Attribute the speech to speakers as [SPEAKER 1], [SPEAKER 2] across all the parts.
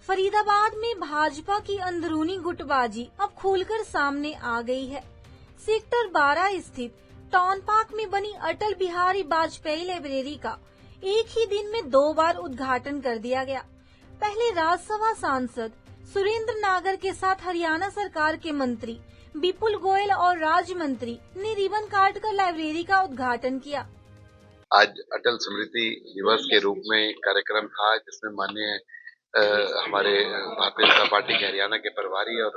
[SPEAKER 1] फरीदाबाद में भाजपा की अंदरूनी गुटबाजी अब खुलकर सामने आ गई है। सेक्टर 12 स्थित टाउन पार्क में बनी अटल बिहारी वाजपेयी लाइब्रेरी का एक ही दिन में 2 बार उद्घाटन कर दिया गया। पहले राज्यसभा सांसद सुरेंद्र नागर के साथ हरियाणा सरकार के मंत्री विपुल गोयल और राज्य मंत्री ने रिबन काट कर लाइब्रेरी का उद्घाटन किया।
[SPEAKER 2] आज अटल स्मृति दिवस के रूप में कार्यक्रम था, जिसमें माननीय हमारे भारतीय जनता पार्टी के हरियाणा के प्रभारी और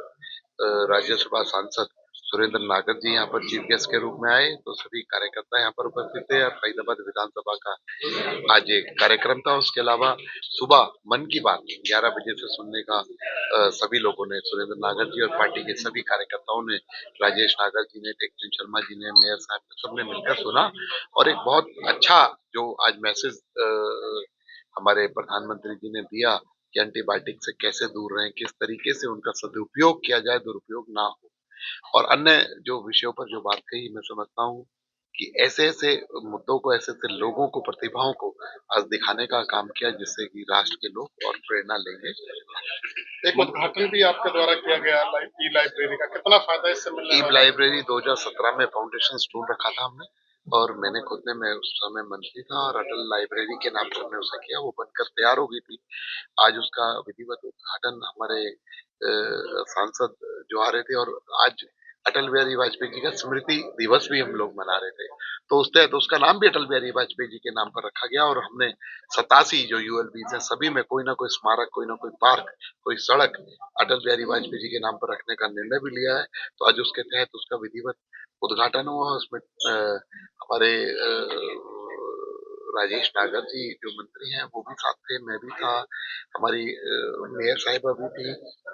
[SPEAKER 2] राज्यसभा सांसद सुरेंद्र नागर जी यहाँ पर चीफ गेस्ट के रूप में आए, तो सभी कार्यकर्ता यहाँ पर उपस्थित थे और फरीदाबाद विधानसभा का आज एक कार्यक्रम था। उसके अलावा सुबह मन की बात 11 बजे से सुनने का सभी लोगों ने, सुरेंद्र नागर जी और पार्टी के सभी कार्यकर्ताओं ने, राजेश नागर जी ने, टेकचंद शर्मा जी ने, मेयर साहब ने, सबने मिलकर सुना और एक बहुत अच्छा जो आज मैसेज हमारे प्रधानमंत्री जी ने दिया कि एंटीबायोटिक से कैसे दूर रहें, किस तरीके से उनका सदुपयोग किया जाए, दुरुपयोग ना हो, और अन्य जो विषयों पर जो बात कही, मैं समझता हूँ कि ऐसे ऐसे मुद्दों को, ऐसे ऐसे लोगों को, प्रतिभाओं को आज दिखाने का काम किया, जिससे कि राष्ट्र के लोग और प्रेरणा लेंगे।
[SPEAKER 3] एक उद्घाटन भी आपके द्वारा किया गया ई लाइब्रेरी का, कितना फायदा इससे मिलने वाला है?
[SPEAKER 2] ई लाइब्रेरी 2017 में फाउंडेशन स्टोन रखा था हमने, और मैंने खुद ने, मैं उस समय मंत्री था और अटल लाइब्रेरी के नाम से हमने उसे किया। वो बनकर तैयार हो गई थी। आज उसका विधिवत उद्घाटन हमारे सांसद जो आ रहे थे, और आज अटल बिहारी वाजपेयी जी का स्मृति दिवस भी हम लोग मना रहे थे, तो उस तहत उसका नाम भी अटल बिहारी वाजपेयी जी के नाम पर रखा गया। और हमने 87 जो यूएलबीज हैं, सभी में कोई ना कोई स्मारक, कोई ना कोई पार्क, कोई सड़क अटल बिहारी वाजपेयी जी के नाम पर रखने का निर्णय भी लिया है। तो आज उसके तहत उसका विधिवत उद्घाटन हुआ। उसमें हमारे राजेश नागर जी जो मंत्री हैं वो भी साथ थे, मैं भी था, हमारी मेयर साहिबा भी थी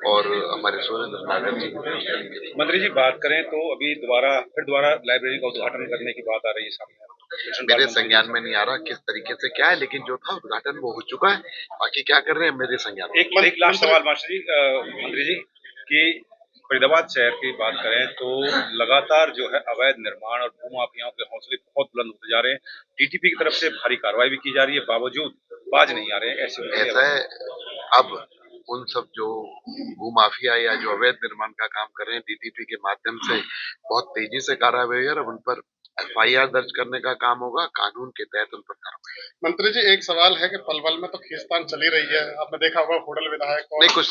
[SPEAKER 2] और हमारे सुरेंद्र नागर जी भी।
[SPEAKER 4] मंत्री जी, बात करें तो अभी फिर दोबारा लाइब्रेरी का उद्घाटन करने की बात आ रही है सामने।
[SPEAKER 2] मेरे संज्ञान में नहीं आ रहा किस तरीके से क्या है, लेकिन जो था उद्घाटन वो हो चुका है। बाकी क्या कर रहे हैं मेरे संज्ञान में।
[SPEAKER 4] एक लास्ट सवाल मास्टर जी, मंत्री जी, कि फरीदाबाद शहर की बात करें तो लगातार जो है अवैध निर्माण और भूमाफियाओं के हौसले बहुत बुलंद होते जा रहे हैं। डीटीपी की तरफ से भारी कार्रवाई भी की जा रही है, बावजूद बाज नहीं आ रहे हैं।
[SPEAKER 2] ऐसा है, अब उन सब जो भूमाफिया या जो अवैध निर्माण का काम कर रहे हैं, डीटीपी के माध्यम से बहुत तेजी से कार्रवाई है। अब उन पर एफआईआर दर्ज करने का काम होगा, कानून के तहत उन पर कार्रवाई।
[SPEAKER 3] मंत्री जी, एक सवाल है कि पलवल में तो खींचतान चली रही है, आपने देखा होगा, होडल विधायक और
[SPEAKER 2] नहीं कुछ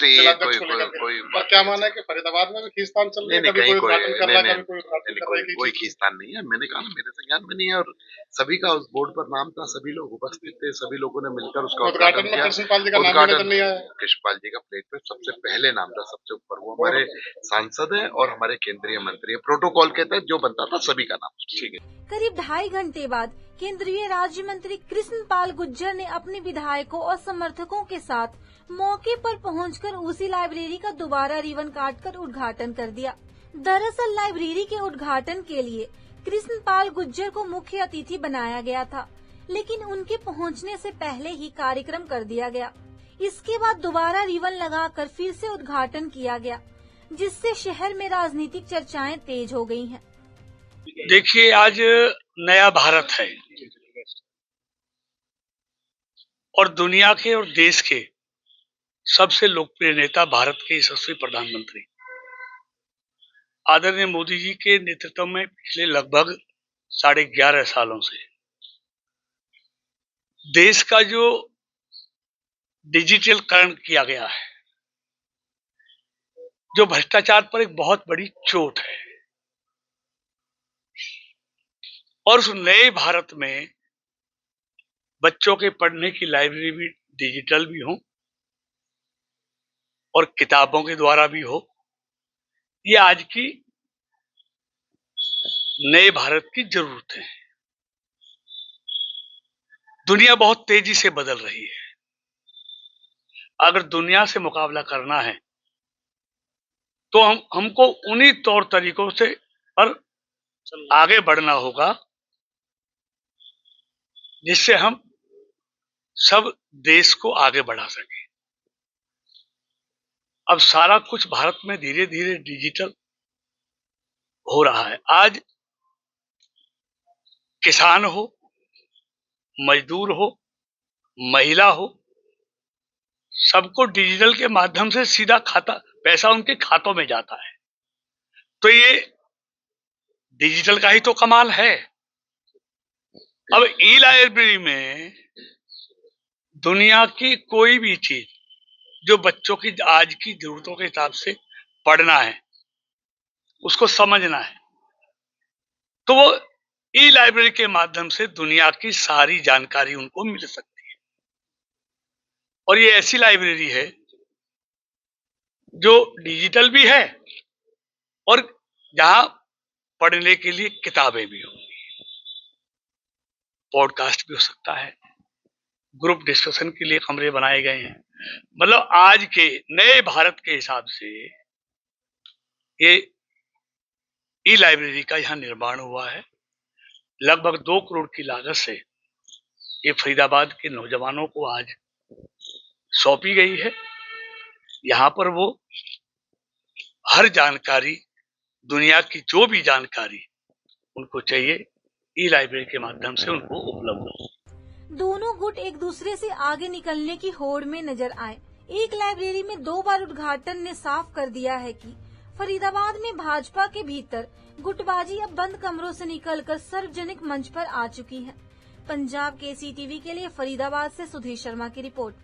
[SPEAKER 2] कोई
[SPEAKER 3] और क्या माना है कि फरीदाबाद में भी खींचतान चल रही है? कभी कोई उद्घाटन कर रहा है, कभी कोई उद्घाटन कर रहा है?
[SPEAKER 2] कोई खींचतान नहीं है। मैंने कहा मेरे संज्ञान में नहीं है, और सभी का उस बोर्ड पर नाम था, सभी लोग उपस्थित थे, सभी लोगों ने मिलकर उसका
[SPEAKER 3] उद्घाटन में कृष्णपाल जी का नाम नजर नहीं आया।
[SPEAKER 2] कृष्णपाल जी का प्लेट पे सबसे पहले नाम था, सबसे ऊपर। वो हमारे सांसद है और हमारे केंद्रीय मंत्री है। प्रोटोकॉल के तहत जो बनता था सभी का नाम। ठीक है।
[SPEAKER 1] करीब 2.5 घंटे बाद केंद्रीय राज्य मंत्री कृष्णपाल गुर्जर ने अपने विधायकों और समर्थकों के साथ मौके पर पहुंचकर उसी लाइब्रेरी का दोबारा रिबन काटकर उद्घाटन कर दिया। दरअसल लाइब्रेरी के उद्घाटन के लिए कृष्णपाल गुर्जर को मुख्य अतिथि बनाया गया था, लेकिन उनके पहुंचने से पहले ही कार्यक्रम कर दिया गया। इसके बाद दोबारा रिबन लगाकर फिर से उद्घाटन किया गया, जिससे शहर में राजनीतिक चर्चाएं तेज हो गई हैं।
[SPEAKER 5] देखिए, आज नया भारत है और दुनिया के और देश के सबसे लोकप्रिय नेता, भारत के यशस्वी प्रधानमंत्री आदरणीय मोदी जी के नेतृत्व में पिछले लगभग 11.5 सालों से देश का जो डिजिटलीकरण किया गया है, जो भ्रष्टाचार पर एक बहुत बड़ी चोट है, और उस नए भारत में बच्चों के पढ़ने की लाइब्रेरी भी डिजिटल भी हो और किताबों के द्वारा भी हो, ये आज की नए भारत की जरूरत है। दुनिया बहुत तेजी से बदल रही है। अगर दुनिया से मुकाबला करना है तो हमको उन्हीं तौर तरीकों से पर आगे बढ़ना होगा जिससे हम सब देश को आगे बढ़ा सकें। अब सारा कुछ भारत में धीरे धीरे डिजिटल हो रहा है। आज किसान हो, मजदूर हो, महिला हो, सबको डिजिटल के माध्यम से सीधा पैसा उनके खातों में जाता है। तो ये डिजिटल का ही तो कमाल है। अब ई लाइब्रेरी में दुनिया की कोई भी चीज जो बच्चों की आज की जरूरतों के हिसाब से पढ़ना है, उसको समझना है, तो वो ई लाइब्रेरी के माध्यम से दुनिया की सारी जानकारी उनको मिल सकती है। और ये ऐसी लाइब्रेरी है जो डिजिटल भी है और जहां पढ़ने के लिए किताबें भी होंगी, पॉडकास्ट भी हो सकता है, ग्रुप डिस्कशन के लिए कमरे बनाए गए हैं। मतलब आज के नए भारत के हिसाब से ये ई लाइब्रेरी का यहाँ निर्माण हुआ है। लगभग 2 करोड़ की लागत से ये फरीदाबाद के नौजवानों को आज सौंपी गई है। यहाँ पर वो हर जानकारी, दुनिया की जो भी जानकारी उनको चाहिए, ई लाइब्रेरी के माध्यम से उनको उपलब्ध हो।
[SPEAKER 1] दोनों गुट एक दूसरे से आगे निकलने की होड़ में नजर आए। एक लाइब्रेरी में 2 बार उद्घाटन ने साफ कर दिया है कि फरीदाबाद में भाजपा के भीतर गुटबाजी अब बंद कमरों से निकलकर सार्वजनिक मंच पर आ चुकी है। पंजाब केसरी टीवी के लिए फरीदाबाद से सुधीर शर्मा की रिपोर्ट।